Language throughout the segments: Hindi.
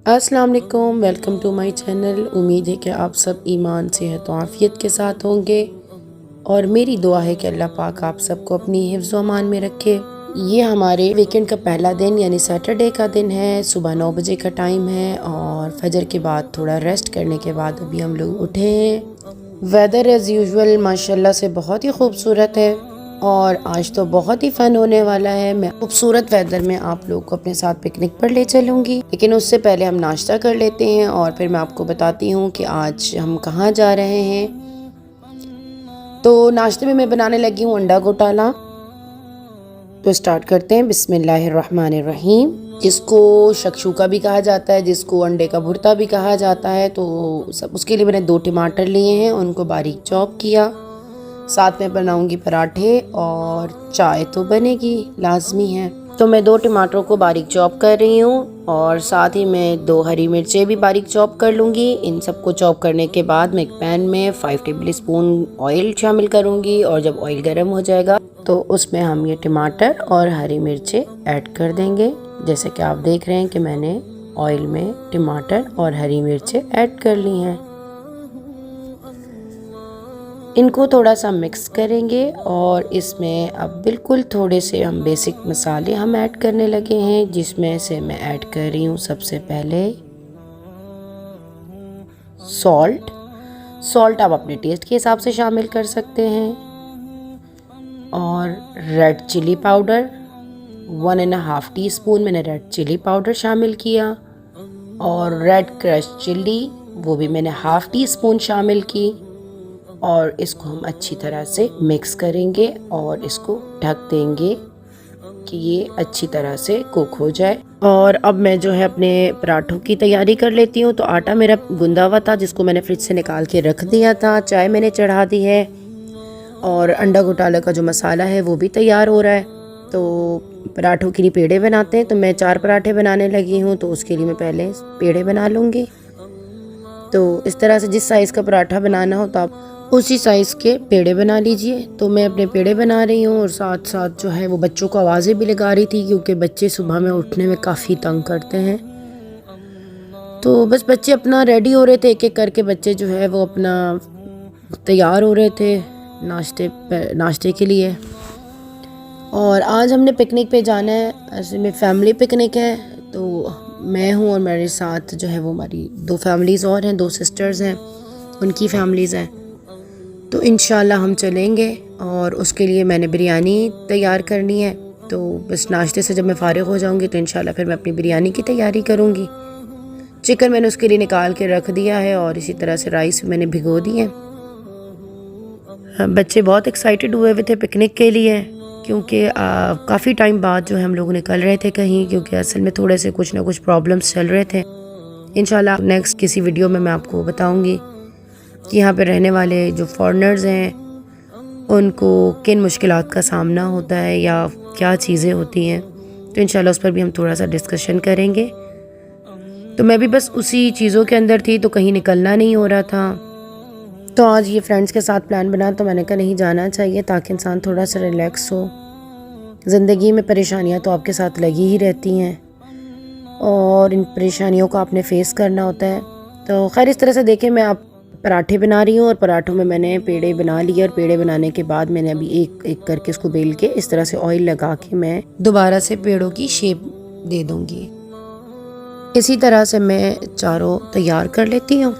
अस्सलाम वालेकुम, वेलकम टू माय चैनल। उम्मीद है कि आप सब ईमान सेहत और आफ़ियत के साथ होंगे और मेरी दुआ है कि अल्लाह पाक आप सबको अपनी हिफ्ज़ व अमान में रखे। ये हमारे वीकेंड का पहला दिन यानी सैटरडे का दिन है। सुबह 9 बजे का टाइम है और फजर के बाद थोड़ा रेस्ट करने के बाद अभी हम लोग उठे हैं। वेदर एज़ यूजुअल माशाल्लाह से बहुत ही खूबसूरत है और आज तो बहुत ही फ़न होने वाला है। मैं खूबसूरत वेदर में आप लोग को अपने साथ पिकनिक पर ले चलूँगी, लेकिन उससे पहले हम नाश्ता कर लेते हैं और फिर मैं आपको बताती हूँ कि आज हम कहाँ जा रहे हैं। तो नाश्ते में मैं बनाने लगी हूँ अंडा गोटाला। तो स्टार्ट करते हैं। बिस्मिल्लाहिर्रहमानिर्रहीम। जिसको शक्शूका भी कहा जाता है, जिसको अंडे का भुर्ता भी कहा जाता है। तो सब उसके लिए मैंने 2 टमाटर लिए हैं, उनको बारीक चॉप किया। साथ में बनाऊंगी पराठे और चाय तो बनेगी, लाजमी है। तो मैं 2 टमाटरों को बारीक चॉप कर रही हूँ और साथ ही मैं 2 हरी मिर्चें भी बारीक चॉप कर लूँगी। इन सबको चॉप करने के बाद मैं एक पैन में 5 टेबल स्पून ऑयल शामिल करूँगी और जब ऑयल गर्म हो जाएगा तो उसमें हम ये टमाटर और हरी मिर्चें ऐड कर देंगे। जैसे कि आप देख रहे हैं कि मैंने ऑयल में टमाटर और हरी मिर्चें ऐड कर ली हैं। इनको थोड़ा सा मिक्स करेंगे और इसमें अब बिल्कुल थोड़े से हम बेसिक मसाले हम ऐड करने लगे हैं, जिसमें से मैं ऐड कर रही हूँ सबसे पहले सॉल्ट आप अपने टेस्ट के हिसाब से शामिल कर सकते हैं और रेड चिली पाउडर 1.5 टीस्पून मैंने रेड चिली पाउडर शामिल किया और रेड क्रश चिल्ली वो भी मैंने ½ टीस्पून शामिल की और इसको हम अच्छी तरह से मिक्स करेंगे और इसको ढक देंगे कि ये अच्छी तरह से कुक हो जाए। और अब मैं जो है अपने पराठों की तैयारी कर लेती हूँ। तो आटा मेरा गूंदा हुआ था, जिसको मैंने फ्रिज से निकाल के रख दिया था। चाय मैंने चढ़ा दी है और अंडा घोटाला का जो मसाला है वो भी तैयार हो रहा है। तो पराठों के लिए पेड़े बनाते हैं, तो मैं 4 पराठे बनाने लगी हूँ। तो उसके लिए मैं पहले पेड़े बना लूँगी। तो इस तरह से जिस साइज़ का पराठा बनाना हो तो आप उसी साइज़ के पेड़े बना लीजिए। तो मैं अपने पेड़े बना रही हूँ और साथ साथ जो है वो बच्चों को आवाज़ें भी लगा रही थी, क्योंकि बच्चे सुबह में उठने में काफ़ी तंग करते हैं। तो बस बच्चे अपना रेडी हो रहे थे, एक एक करके बच्चे जो है वो अपना तैयार हो रहे थे नाश्ते के लिए। और आज हमने पिकनिक पे जाना है। ऐसे में फैमिली पिकनिक है। तो मैं हूँ और मेरे साथ जो है वो हमारी 2 फैमिलीज़ और हैं, 2 सिस्टर्स हैं, उनकी फैमिलीज़ हैं। तो इंशाल्लाह हम चलेंगे और उसके लिए मैंने बिरयानी तैयार करनी है। तो बस नाश्ते से जब मैं फ़ारिग हो जाऊंगी तो इंशाल्लाह फिर मैं अपनी बिरयानी की तैयारी करूंगी। चिकन मैंने उसके लिए निकाल के रख दिया है और इसी तरह से राइस मैंने भिगो दिए हैं। बच्चे बहुत एक्साइटेड हुए थे पिकनिक के लिए, क्योंकि काफ़ी टाइम बाद जो है हम लोग निकल रहे थे कहीं, क्योंकि असल में थोड़े से कुछ ना कुछ प्रॉब्लम्स चल रहे थे। इंशाल्लाह नेक्स्ट किसी वीडियो में मैं आपको बताऊंगी कि यहाँ पे रहने वाले जो फॉरेनर्स हैं उनको किन मुश्किलात का सामना होता है या क्या चीज़ें होती हैं। तो इंशाल्लाह उस पर भी हम थोड़ा सा डिस्कशन करेंगे। तो मैं भी बस उसी चीज़ों के अंदर थी, तो कहीं निकलना नहीं हो रहा था। तो आज ये फ्रेंड्स के साथ प्लान बना, तो मैंने कहा नहीं जाना चाहिए ताकि इंसान थोड़ा सा रिलैक्स हो। ज़िंदगी में परेशानियाँ तो आपके साथ लगी ही रहती हैं और इन परेशानियों को आपने फ़ेस करना होता है। तो खैर इस तरह से देखें, मैं आप पराठे बना रही हूँ और पराठों में मैंने पेड़े बना लिए और पेड़े बनाने के बाद मैंने अभी एक एक करके इसको बेल के इस तरह से ऑयल लगा के मैं दोबारा से पेड़ों की शेप दे दूँगी। इसी तरह से मैं चारों तैयार कर लेती हूँ।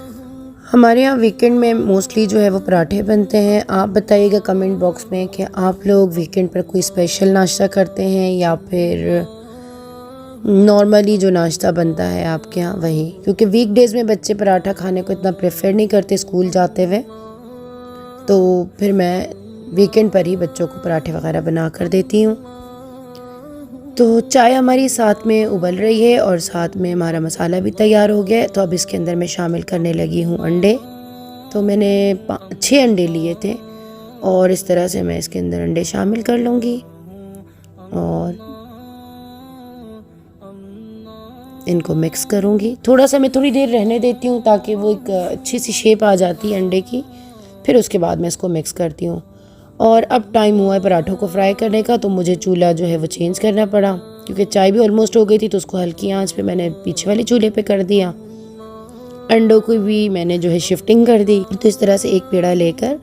हमारे यहाँ वीकेंड में मोस्टली जो है वो पराठे बनते हैं। आप बताइएगा कमेंट बॉक्स में कि आप लोग वीकेंड पर कोई स्पेशल नाश्ता करते हैं या फिर नॉर्मली जो नाश्ता बनता है आपके यहाँ वही, क्योंकि वीकडेज़ में बच्चे पराठा खाने को इतना प्रेफर नहीं करते स्कूल जाते हुए। तो फिर मैं वीकेंड पर ही बच्चों को पराठे वगैरह बना कर देती हूँ। तो चाय हमारी साथ में उबल रही है और साथ में हमारा मसाला भी तैयार हो गया है। तो अब इसके अंदर मैं शामिल करने लगी हूँ अंडे। तो मैंने 6 अंडे लिए थे और इस तरह से मैं इसके अंदर अंडे शामिल कर लूँगी और इनको मिक्स करूँगी। थोड़ा सा मैं थोड़ी देर रहने देती हूँ ताकि वो एक अच्छी सी शेप आ जाती है अंडे की। फिर उसके बाद मैं इसको मिक्स करती हूँ। और अब टाइम हुआ है पराठों को फ्राई करने का, तो मुझे चूल्हा जो है वो चेंज करना पड़ा। क्योंकि चाय भी ऑलमोस्ट हो गई थी, तो उसको हल्की आंच पे मैंने पीछे वाले चूल्हे पे कर दिया। अंडों को भी मैंने जो है शिफ्टिंग कर दी। तो इस तरह से एक पेड़ा लेकर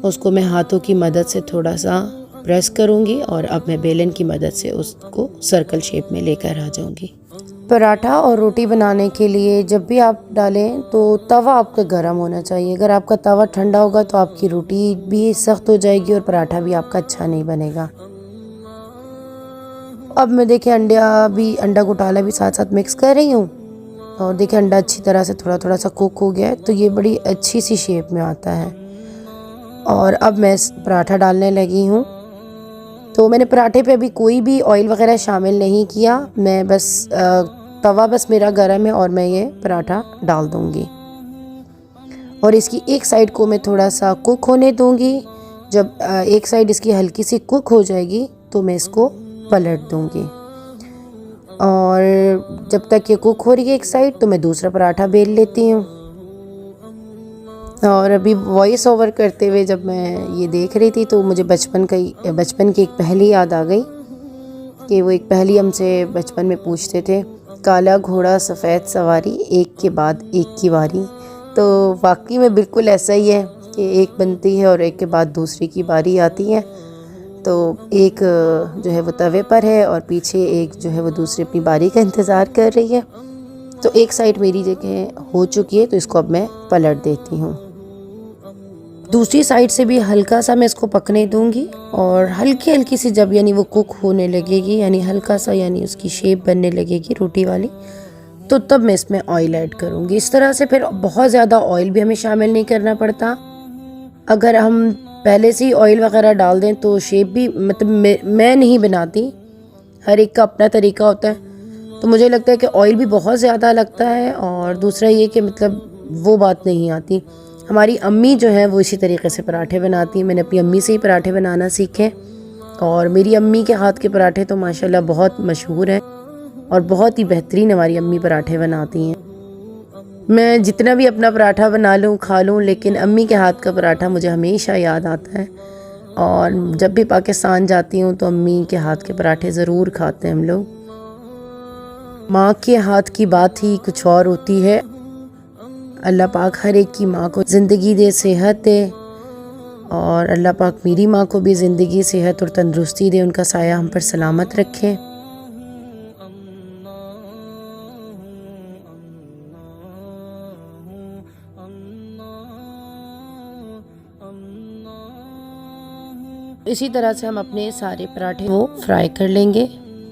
उसको मैं हाथों की मदद से थोड़ा सा प्रेस करूँगी और अब मैं बेलन की मदद से उसको सर्कल शेप में लेकर आ जाऊँगी। पराठा और रोटी बनाने के लिए जब भी आप डालें तो तवा आपका गर्म होना चाहिए। अगर आपका तवा ठंडा होगा तो आपकी रोटी भी सख्त हो जाएगी और पराठा भी आपका अच्छा नहीं बनेगा। अब मैं देखिए अंडा घोटाला भी साथ साथ मिक्स कर रही हूँ और देखिए अंडा अच्छी तरह से थोड़ा थोड़ा सा कुक हो गया है, तो ये बड़ी अच्छी सी शेप में आता है। और अब मैं पराठा डालने लगी हूँ। तो मैंने पराठे पे अभी कोई भी ऑयल वगैरह शामिल नहीं किया, मैं बस तवा बस मेरा गर्म है और मैं ये पराठा डाल दूँगी और इसकी एक साइड को मैं थोड़ा सा कुक होने दूँगी। जब एक साइड इसकी हल्की सी कुक हो जाएगी तो मैं इसको पलट दूँगी और जब तक ये कुक हो रही है एक साइड तो मैं दूसरा पराठा बेल लेती हूँ। और अभी वॉइस ओवर करते हुए जब मैं ये देख रही थी तो मुझे बचपन की एक पहेली याद आ गई कि वो एक पहेली हमसे बचपन में पूछते थे, काला घोड़ा सफ़ेद सवारी एक के बाद एक की बारी। तो वाकई में बिल्कुल ऐसा ही है कि एक बनती है और एक के बाद दूसरी की बारी आती है। तो एक जो है वो तवे पर है और पीछे एक जो है वो दूसरी अपनी बारी का इंतज़ार कर रही है। तो एक साइड मेरी जगह हो चुकी है तो इसको अब मैं पलट देती हूँ। दूसरी साइड से भी हल्का सा मैं इसको पकने दूंगी और हल्की हल्की सी जब यानी वो कुक होने लगेगी, यानी हल्का सा यानी उसकी शेप बनने लगेगी रोटी वाली, तो तब मैं इसमें ऑयल ऐड करूंगी। इस तरह से फिर बहुत ज़्यादा ऑयल भी हमें शामिल नहीं करना पड़ता। अगर हम पहले से ही ऑयल वगैरह डाल दें तो शेप भी मतलब मैं नहीं बनाती, हर एक का अपना तरीका होता है। तो मुझे लगता है कि ऑयल भी बहुत ज़्यादा लगता है और दूसरा ये कि मतलब वो बात नहीं आती। हमारी अम्मी जो है वो इसी तरीके से पराठे बनाती हैं। मैंने अपनी अम्मी से ही पराठे बनाना सीखे और मेरी अम्मी के हाथ के पराठे तो माशाल्लाह बहुत मशहूर हैं और बहुत ही बेहतरीन हमारी अम्मी पराठे बनाती हैं। मैं जितना भी अपना पराठा बना लूँ खा लूँ, लेकिन अम्मी के हाथ का पराठा मुझे हमेशा याद आता है और जब भी पाकिस्तान जाती हूँ तो अम्मी के हाथ के पराठे ज़रूर खाते हैं हम लोग। माँ के हाथ की बात ही कुछ और होती है। अल्लाह पाक हर एक की माँ को ज़िंदगी दे, सेहत दे और अल्लाह पाक मेरी माँ को भी ज़िंदगी, सेहत और तंदुरुस्ती दे, उनका साया हम पर सलामत रखे। इसी तरह से हम अपने सारे पराठे वो फ्राई कर लेंगे।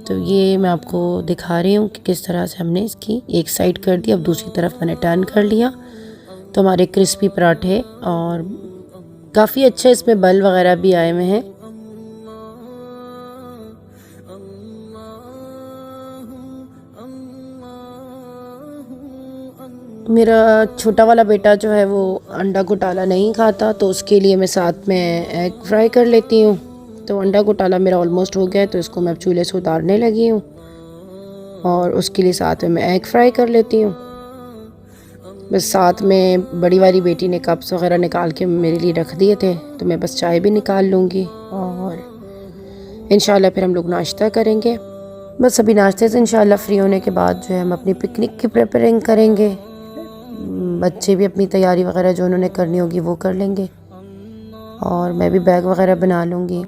तो ये मैं आपको दिखा रही हूँ कि किस तरह से हमने इसकी एक साइड कर दी, अब दूसरी तरफ मैंने टर्न कर लिया तो हमारे क्रिस्पी पराठे और काफ़ी अच्छे इसमें बल वगैरह भी आए हुए हैं। मेरा छोटा वाला बेटा जो है वो अंडा घोटाला नहीं खाता, तो उसके लिए मैं साथ में एग फ्राई कर लेती हूँ। तो अंडा घोटाला मेरा ऑलमोस्ट हो गया है तो इसको मैं अब चूल्हे से उतारने लगी हूँ और उसके लिए साथ में मैं एग फ्राई कर लेती हूँ। बस साथ में बड़ी वाली बेटी ने कप्स वगैरह निकाल के मेरे लिए रख दिए थे, तो मैं बस चाय भी निकाल लूँगी और इंशाल्लाह फिर हम लोग नाश्ता करेंगे। बस अभी नाश्ते से इंशाल्लाह फ्री होने के बाद जो है हम अपनी पिकनिक की प्रिपरेटिंग करेंगे। बच्चे भी अपनी तैयारी वगैरह जो उन्होंने करनी होगी वो कर लेंगे और मैं भी बैग वगैरह बना लूँगी।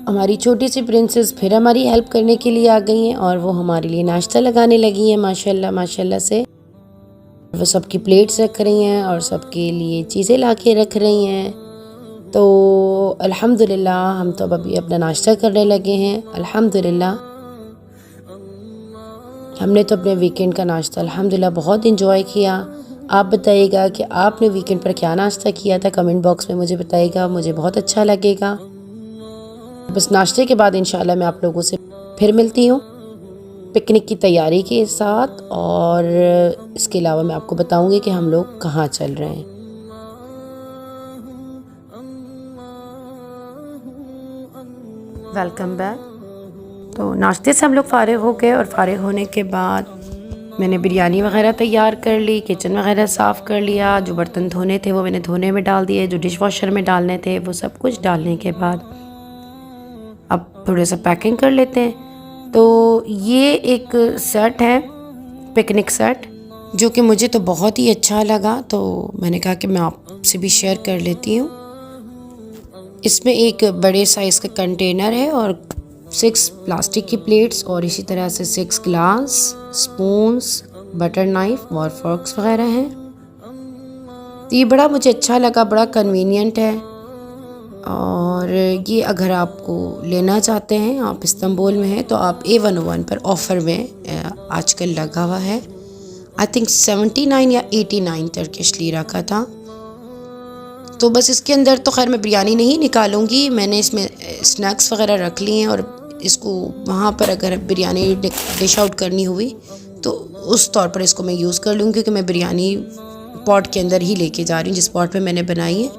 हमारी छोटी सी प्रिंसेस फिर हमारी हेल्प करने के लिए आ गई हैं और वो हमारे लिए नाश्ता लगाने लगी हैं माशाल्लाह माशाल्लाह से। वो सबकी प्लेट्स रख रही हैं और सबके लिए चीज़ें ला के रख रही हैं। तो अल्हम्दुलिल्लाह हम तो अभी अपना नाश्ता करने लगे हैं। अल्हम्दुलिल्लाह हमने तो अपने वीकेंड का नाश्ता अल्हम्दुलिल्लाह बहुत इंजॉय किया। आप बताइएगा कि आपने वीकेंड पर क्या नाश्ता किया था, कमेंट बॉक्स में मुझे बताइएगा, मुझे बहुत अच्छा लगेगा। बस नाश्ते के बाद इंशाल्लाह मैं आप लोगों से फिर मिलती हूँ पिकनिक की तैयारी के साथ और इसके अलावा मैं आपको बताऊँगी कि हम लोग कहाँ चल रहे हैं। Welcome back. तो नाश्ते से हम लोग फ़ारिग हो गए और फ़ारिग होने के बाद मैंने बिरयानी वगैरह तैयार कर ली, किचन वगैरह साफ़ कर लिया। जो बर्तन धोने थे वो मैंने धोने में डाल दिए, जो डिश वॉशर में डालने थे वो सब कुछ डालने के बाद अब थोड़ा सा पैकिंग कर लेते हैं। तो ये एक सेट है, पिकनिक सेट, जो कि मुझे तो बहुत ही अच्छा लगा, तो मैंने कहा कि मैं आपसे भी शेयर कर लेती हूँ। इसमें एक बड़े साइज़ का कंटेनर है और 6 प्लास्टिक की प्लेट्स और इसी तरह से 6 ग्लास, स्पून्स, बटर नाइफ और फॉर्क्स वगैरह हैं। तो ये बड़ा मुझे अच्छा लगा, बड़ा कन्वीनियंट है। और ये अगर आपको लेना चाहते हैं, आप इस्तांबुल में हैं, तो आप A101 पर ऑफ़र में आजकल लगा हुआ है। आई थिंक 79 या 89 टर्किश लीरा का था। तो बस इसके अंदर तो खैर मैं बिरयानी नहीं निकालूंगी, मैंने इसमें स्नैक्स वगैरह रख लिए हैं और इसको वहाँ पर अगर बिरयानी डिश आउट करनी हुई तो उस तौर पर इसको मैं यूज़ कर लूँगी, क्योंकि मैं बिरयानी पॉट के अंदर ही लेके जा रही हूँ जिस पॉट पे मैंने बनाई है,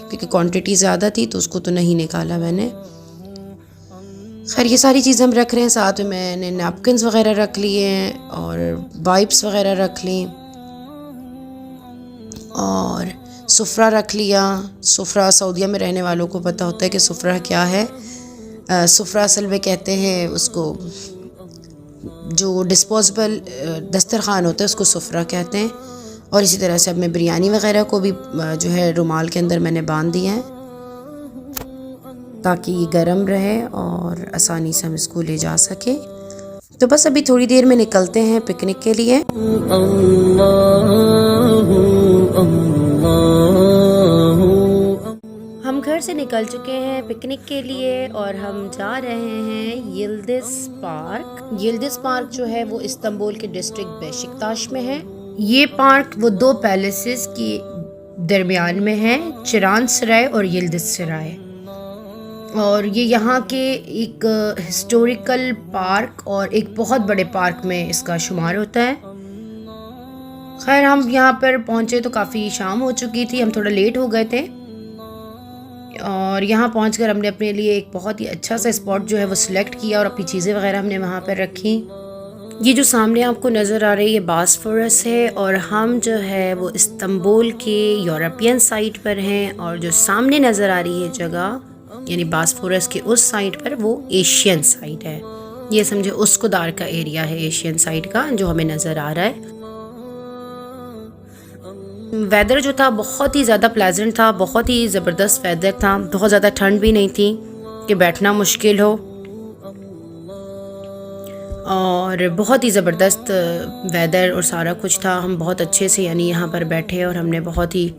क्योंकि क्वांटिटी ज़्यादा थी तो उसको तो नहीं निकाला मैंने। खैर ये सारी चीज़ें हम रख रहे हैं, साथ में मैंने नैपकिन्स वगैरह रख लिए हैं और वाइप्स वगैरह रख ली और सुफ्रा रख लिया। सुफ्रा सऊदीया में रहने वालों को पता होता है कि सुफ्रा क्या है। सुफ्रा असल में कहते हैं उसको, जो डिस्पोजेबल दस्तरखान होता है उसको सुफ्रा कहते हैं। और इसी तरह से अब मैं बिरयानी वगैरह को भी जो है रुमाल के अंदर मैंने बांध दिया है ताकि ये गर्म रहे और आसानी से हम इसको ले जा सके। तो बस अभी थोड़ी देर में निकलते हैं पिकनिक के लिए। हम घर से निकल चुके हैं पिकनिक के लिए और हम जा रहे हैं यिल्दिज पार्क। यिल्दिज पार्क जो है वो इस्तांबुल के डिस्ट्रिक्ट बेशिकताश में है। ये पार्क वो 2 पैलेसेस के दरमियान में है, चिरान सराय और यिल्दिज सराय। और ये यहाँ के एक हिस्टोरिकल पार्क और एक बहुत बड़े पार्क में इसका शुमार होता है। खैर हम यहाँ पर पहुँचे तो काफ़ी शाम हो चुकी थी, हम थोड़ा लेट हो गए थे और यहाँ पहुँचकर हमने अपने लिए एक बहुत ही अच्छा सा स्पॉट जो है वो सिलेक्ट किया और अपनी चीज़ें वगैरह हमने वहाँ पर रखी। ये जो सामने आपको नज़र आ रही है ये बास्फोरस है और हम जो है वो इस्तांबुल के यूरोपियन साइड पर हैं और जो सामने नज़र आ रही है जगह यानी बास्फोरस के उस साइड पर वो एशियन साइड है। ये समझे उस्कुदार का एरिया है एशियन साइड का जो हमें नज़र आ रहा है। वेदर जो था बहुत ही ज़्यादा प्लेजेंट था, बहुत ही ज़बरदस्त वेदर था, बहुत ज़्यादा ठंड भी नहीं थी कि बैठना मुश्किल हो और बहुत ही ज़बरदस्त वेदर और सारा कुछ था। हम बहुत अच्छे से यानी यहाँ पर बैठे और हमने बहुत ही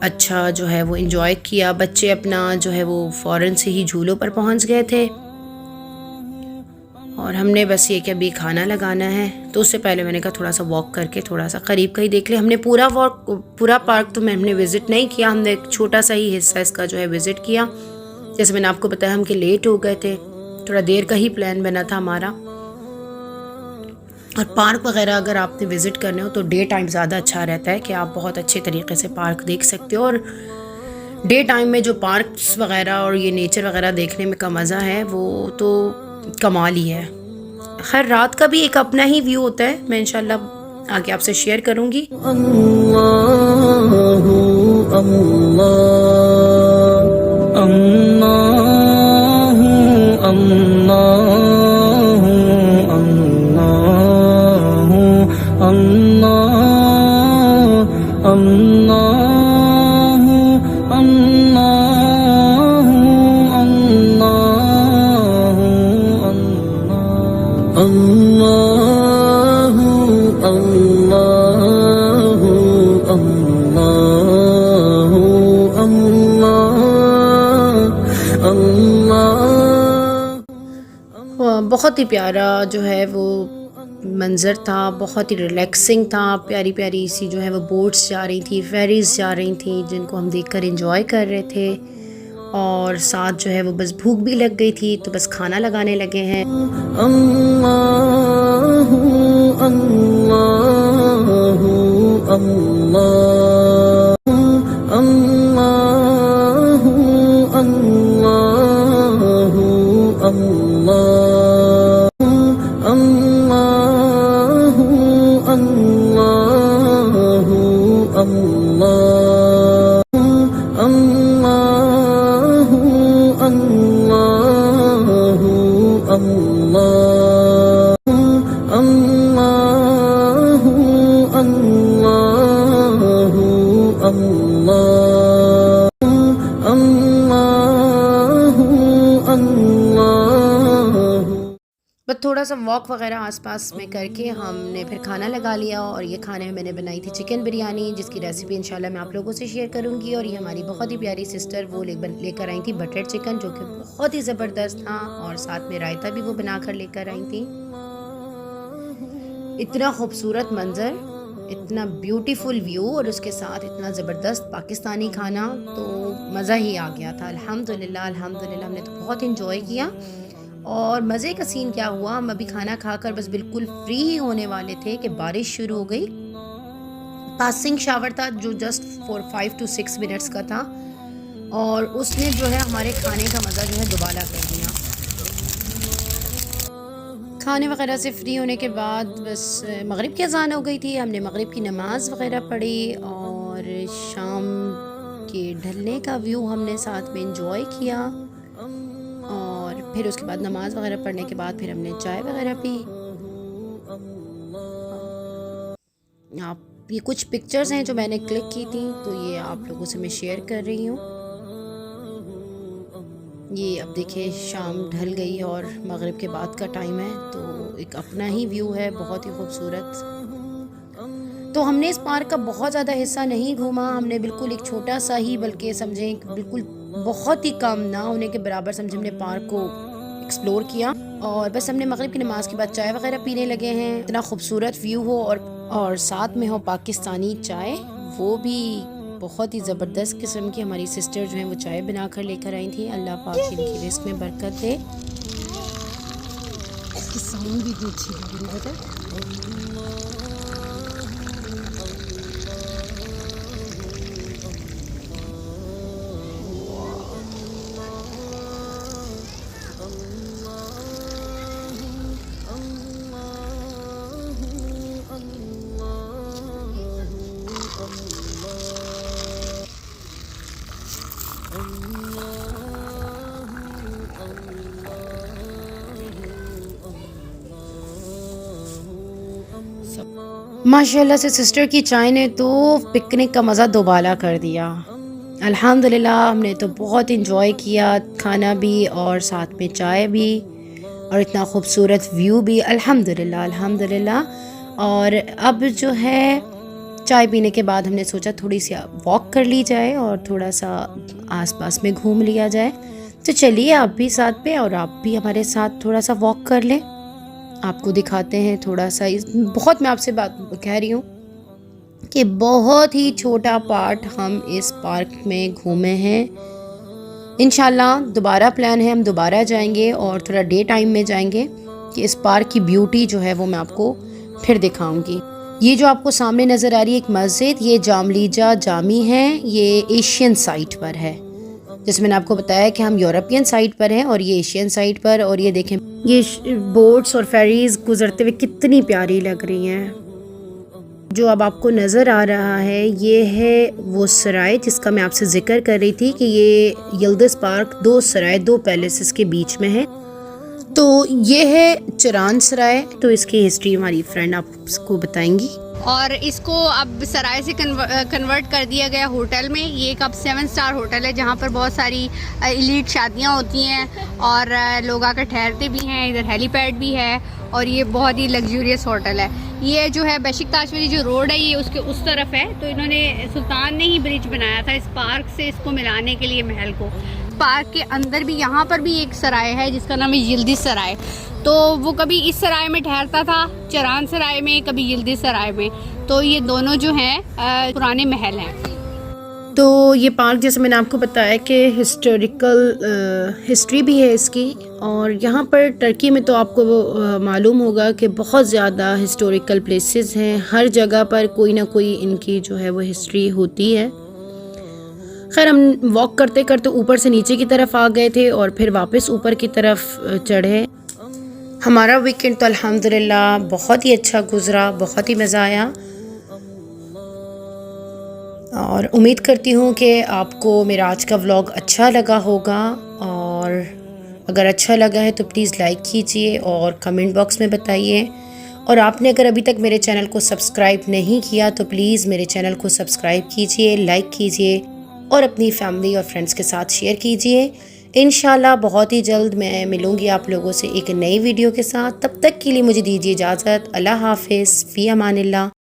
अच्छा जो है वो एंजॉय किया। बच्चे अपना जो है वो फ़ौरन से ही झूलों पर पहुँच गए थे और हमने बस ये कि अभी खाना लगाना है तो उससे पहले मैंने कहा थोड़ा सा वॉक करके थोड़ा सा करीब का ही देख ले। हमने पूरा पार्क तो हमने विज़िट नहीं किया, हमने एक छोटा सा ही हिस्सा इसका जो है विज़िट किया। जैसे मैंने आपको बताया हम कि लेट हो गए थे, थोड़ा देर का ही प्लान बना था हमारा। और पार्क वगैरह अगर आपने विज़िट करने हो तो डे टाइम ज़्यादा अच्छा रहता है कि आप बहुत अच्छे तरीके से पार्क देख सकते हो। और डे टाइम में जो पार्क्स वगैरह और ये नेचर वगैरह देखने में का मज़ा है वो तो कमाल ही है। हर रात का भी एक अपना ही व्यू होता है, मैं इंशाल्लाह आगे आपसे शेयर करूँगी। बहुत ही प्यारा जो है वो मंज़र था, बहुत ही रिलैक्सिंग था। प्यारी प्यारी सी जो है वो बोट्स जा रही थी, फेरीज़ जा रही थी जिनको हम देखकर एंजॉय कर रहे थे। और साथ जो है वो बस भूख भी लग गई थी तो बस खाना लगाने लगे हैं। अल्लाहु अल्लाहु अल्लाहु अल्लाहु अल्लाहु अल्लाहु अल्लाहु अल्लाहु अल्लाहु अल्लाहु थोड़ा सा वॉक वगैरह आसपास में करके हमने फिर खाना लगा लिया। और ये खाने में मैंने बनाई थी चिकन बिरयानी, जिसकी रेसिपी इंशाल्लाह मैं आप लोगों से शेयर करूंगी। और ये हमारी बहुत ही प्यारी सिस्टर वो लेकर आई थी बटर चिकन, जो कि बहुत ही ज़बरदस्त था, और साथ में रायता भी वो बना कर लेकर आई थी। इतना खूबसूरत मंज़र, इतना ब्यूटीफुल व्यू, और उसके साथ इतना ज़बरदस्त पाकिस्तानी खाना, तो मज़ा ही आ गया था। अल्हम्दुलिल्लाह अल्हम्दुलिल्लाह, हमने तो बहुत इंजॉय किया। और मज़े का सीन क्या हुआ, हम अभी खाना खाकर बस बिल्कुल फ्री ही होने वाले थे कि बारिश शुरू हो गई। पासिंग शावर था जो जस्ट 5 to 6 मिनट्स का था, और उसने जो है हमारे खाने का मज़ा जो है दुबाला कर दिया। खाने वगैरह से फ्री होने के बाद बस मगरिब की अज़ान हो गई थी। हमने मगरिब की नमाज़ वगैरह पढ़ी, और शाम के ढलने का व्यू हमने साथ में इंजॉय किया। और फिर उसके बाद नमाज वगैरह पढ़ने के बाद फिर हमने चाय वगैरह पी। आप ये कुछ पिक्चर्स हैं जो मैंने क्लिक की थी, तो ये आप लोगों से मैं शेयर कर रही हूँ। ये अब देखिए शाम ढल गई और मगरिब के बाद का टाइम है, तो एक अपना ही व्यू है, बहुत ही खूबसूरत। तो हमने इस पार्क का बहुत ज़्यादा हिस्सा नहीं घूमा, हमने बिल्कुल एक छोटा सा ही, बल्कि समझें बिल्कुल बहुत ही कम ना होने के बराबर समझे हमने पार्क को एक्सप्लोर किया। और बस हमने मगरिब की नमाज़ के बाद चाय वगैरह पीने लगे हैं। इतना खूबसूरत व्यू हो और साथ में हो पाकिस्तानी चाय, वो भी बहुत ही ज़बरदस्त किस्म की। हमारी सिस्टर जो हैं वो चाय बना कर लेकर आई थी। अल्लाह पाक इनकी रिस्क में बरकत दे। इसकी साउंड भी अच्छी लग रही है। माशाल्लाह से सिस्टर की चाय ने तो पिकनिक का मज़ा दोबाला कर दिया। अल्हम्दुलिल्लाह हमने तो बहुत इंजॉय किया, खाना भी और साथ में चाय भी, और इतना खूबसूरत व्यू भी। अल्हम्दुलिल्लाह अल्हम्दुलिल्लाह। और अब जो है चाय पीने के बाद हमने सोचा थोड़ी सी वॉक कर ली जाए और थोड़ा सा आसपास में घूम लिया जाए। तो चलिए आप भी साथ पे, और आप भी हमारे साथ थोड़ा सा वॉक कर लें। आपको दिखाते हैं थोड़ा सा। बहुत मैं आपसे बात कह रही हूँ कि बहुत ही छोटा पार्ट हम इस पार्क में घूमे हैं। इंशाल्लाह दोबारा प्लान है, हम दोबारा जाएंगे और थोड़ा डे टाइम में जाएंगे कि इस पार्क की ब्यूटी जो है वो मैं आपको फिर दिखाऊंगी। ये जो आपको सामने नज़र आ रही है एक मस्जिद, ये जामलीजा जामी है। ये एशियन साइट पर है, जैसे मैंने आपको बताया कि हम यूरोपियन साइड पर हैं और ये एशियन साइड पर। और ये देखें, ये बोट्स और फेरीज गुजरते हुए कितनी प्यारी लग रही हैं। जो अब आपको नज़र आ रहा है ये है वो सराय जिसका मैं आपसे जिक्र कर रही थी कि ये यल्दिज़ पार्क 2 सराय 2 पैलेसेस के बीच में है। तो ये है चरान सराय, तो इसकी हिस्ट्री हमारी फ्रेंड आपको बताएंगी। और इसको अब सराय से कन्वर्ट कर दिया गया होटल में। ये एक अब 7 स्टार होटल है जहाँ पर बहुत सारी इलीट शादियाँ होती हैं और लोग आकर ठहरते भी हैं। इधर हेलीपैड भी है और ये बहुत ही लग्जूरियस होटल है। ये जो है बेशिकताश वाली जो रोड है ये उसके उस तरफ है, तो इन्होंने सुल्तान ने ही ब्रिज बनाया था इस पार्क से इसको मिलाने के लिए महल को। पार्क के अंदर भी यहाँ पर भी एक सराय है जिसका नाम है यिल्दिज़ सराय। तो वो कभी इस सराय में ठहरता था, चरान सराय में, कभी यिल्दिज़ सराय में। तो ये दोनों जो हैं पुराने महल हैं। तो ये पार्क जैसे मैंने आपको बताया कि हिस्टोरिकल हिस्ट्री भी है इसकी। और यहाँ पर टर्की में तो आपको मालूम होगा कि बहुत ज़्यादा हिस्टोरिकल प्लेसेस हैं। हर जगह पर कोई ना कोई इनकी जो है वो हिस्ट्री होती है। खैर हम वॉक करते करते ऊपर से नीचे की तरफ आ गए थे और फिर वापस ऊपर की तरफ चढ़े। हमारा वीकेंड तो अल्हम्दुलिल्लाह बहुत ही अच्छा गुजरा, बहुत ही मज़ा आया। और उम्मीद करती हूँ कि आपको मेरा आज का व्लॉग अच्छा लगा होगा, और अगर अच्छा लगा है तो प्लीज़ लाइक कीजिए और कमेंट बॉक्स में बताइए। और आपने अगर अभी तक मेरे चैनल को सब्सक्राइब नहीं किया तो प्लीज़ मेरे चैनल को सब्सक्राइब कीजिए, लाइक कीजिए और अपनी फैमिली और फ्रेंड्स के साथ शेयर कीजिए। इंशाल्लाह बहुत ही जल्द मैं मिलूँगी आप लोगों से एक नई वीडियो के साथ। तब तक के लिए मुझे दीजिए इजाज़त। अल्लाह हाफ़िज़, फ़ी अमानिल्लाह।